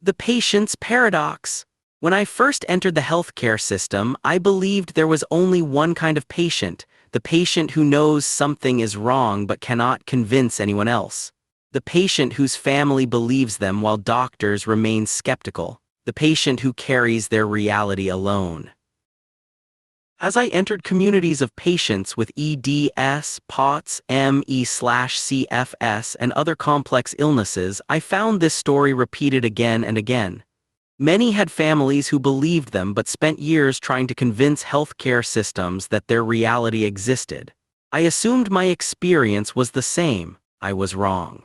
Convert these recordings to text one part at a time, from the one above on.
The patient's paradox. When I first entered the healthcare system, I believed there was only one kind of patient, the patient who knows something is wrong but cannot convince anyone else. The patient whose family believes them while doctors remain skeptical. The patient who carries their reality alone. As I entered communities of patients with EDS, POTS, ME/CFS, and other complex illnesses, I found this story repeated again and again. Many had families who believed them but spent years trying to convince healthcare systems that their reality existed. I assumed my experience was the same. I was wrong.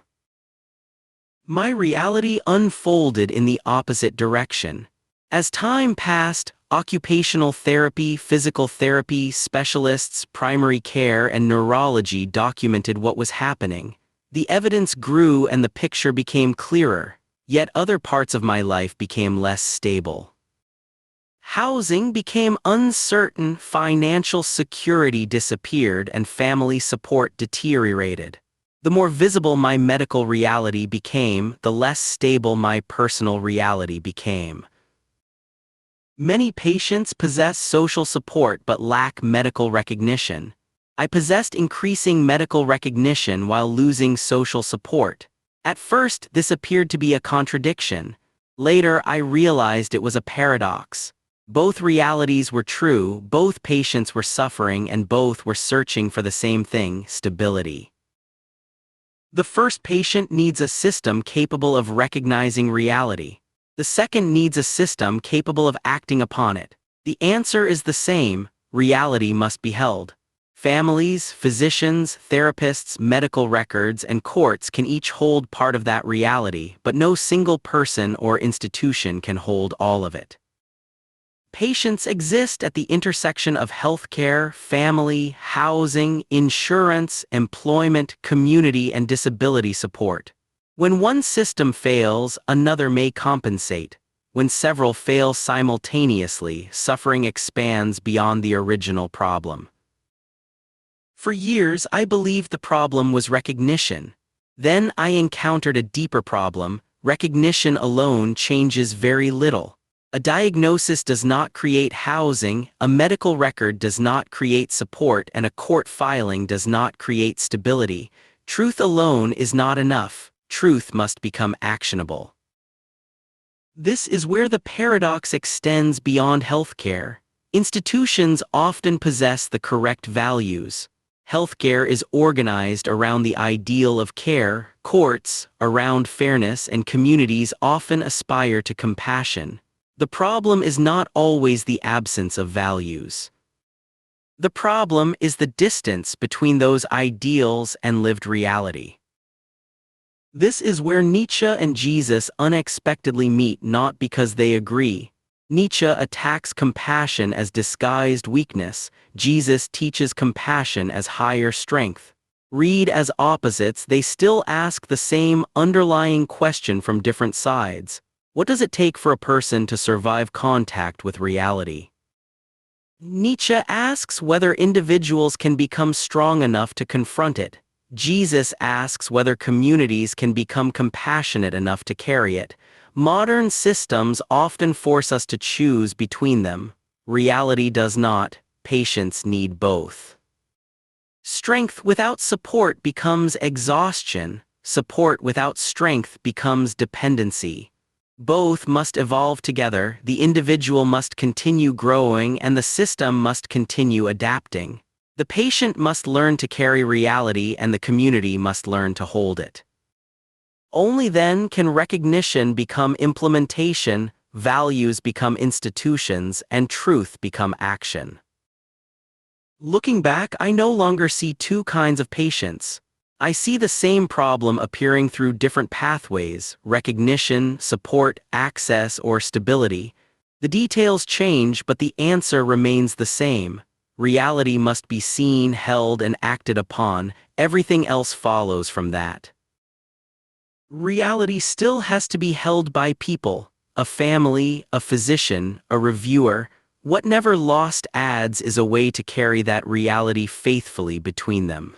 My reality unfolded in the opposite direction. As time passed, occupational therapy, physical therapy specialists, primary care, and neurology documented what was happening. The evidence grew and the picture became clearer, yet other parts of my life became less stable. Housing became uncertain, financial security disappeared, and family support deteriorated. The more visible my medical reality became, the less stable my personal reality became. Many patients possess social support but lack medical recognition. I possessed increasing medical recognition while losing social support. At first, this appeared to be a contradiction. Later, I realized it was a paradox. Both realities were true, both patients were suffering, and both were searching for the same thing: stability. The first patient needs a system capable of recognizing reality. The second needs a system capable of acting upon it. The answer is the same: reality must be held. Families, physicians, therapists, medical records, and courts can each hold part of that reality, but no single person or institution can hold all of it. Patients exist at the intersection of healthcare, family, housing, insurance, employment, community, and disability support. When one system fails, another may compensate. When several fail simultaneously, suffering expands beyond the original problem. For years, I believed the problem was recognition. Then I encountered a deeper problem: recognition alone changes very little. A diagnosis does not create housing, a medical record does not create support, and a court filing does not create stability. Truth alone is not enough. Truth must become actionable. This is where the paradox extends beyond healthcare. Institutions often possess the correct values. Healthcare is organized around the ideal of care, courts around fairness, and communities often aspire to compassion. The problem is not always the absence of values. The problem is the distance between those ideals and lived reality. This is where Nietzsche and Jesus unexpectedly meet, not because they agree. Nietzsche attacks compassion as disguised weakness. Jesus teaches compassion as higher strength. Read as opposites, they still ask the same underlying question from different sides. What does it take for a person to survive contact with reality? Nietzsche asks whether individuals can become strong enough to confront it. Jesus asks whether communities can become compassionate enough to carry it. Modern systems often force us to choose between them. Reality does not. Patients need both. Strength without support becomes exhaustion. Support without strength becomes dependency. Both must evolve together. The individual must continue growing and the system must continue adapting. The patient must learn to carry reality and the community must learn to hold it. Only then can recognition become implementation, values become institutions, and truth become action. Looking back, I no longer see two kinds of patients. I see the same problem appearing through different pathways: recognition, support, access, or stability. The details change, but the answer remains the same. Reality must be seen, held, and acted upon. Everything else follows from that. Reality still has to be held by people: a family, a physician, a reviewer. What Neverlost adds is a way to carry that reality faithfully between them.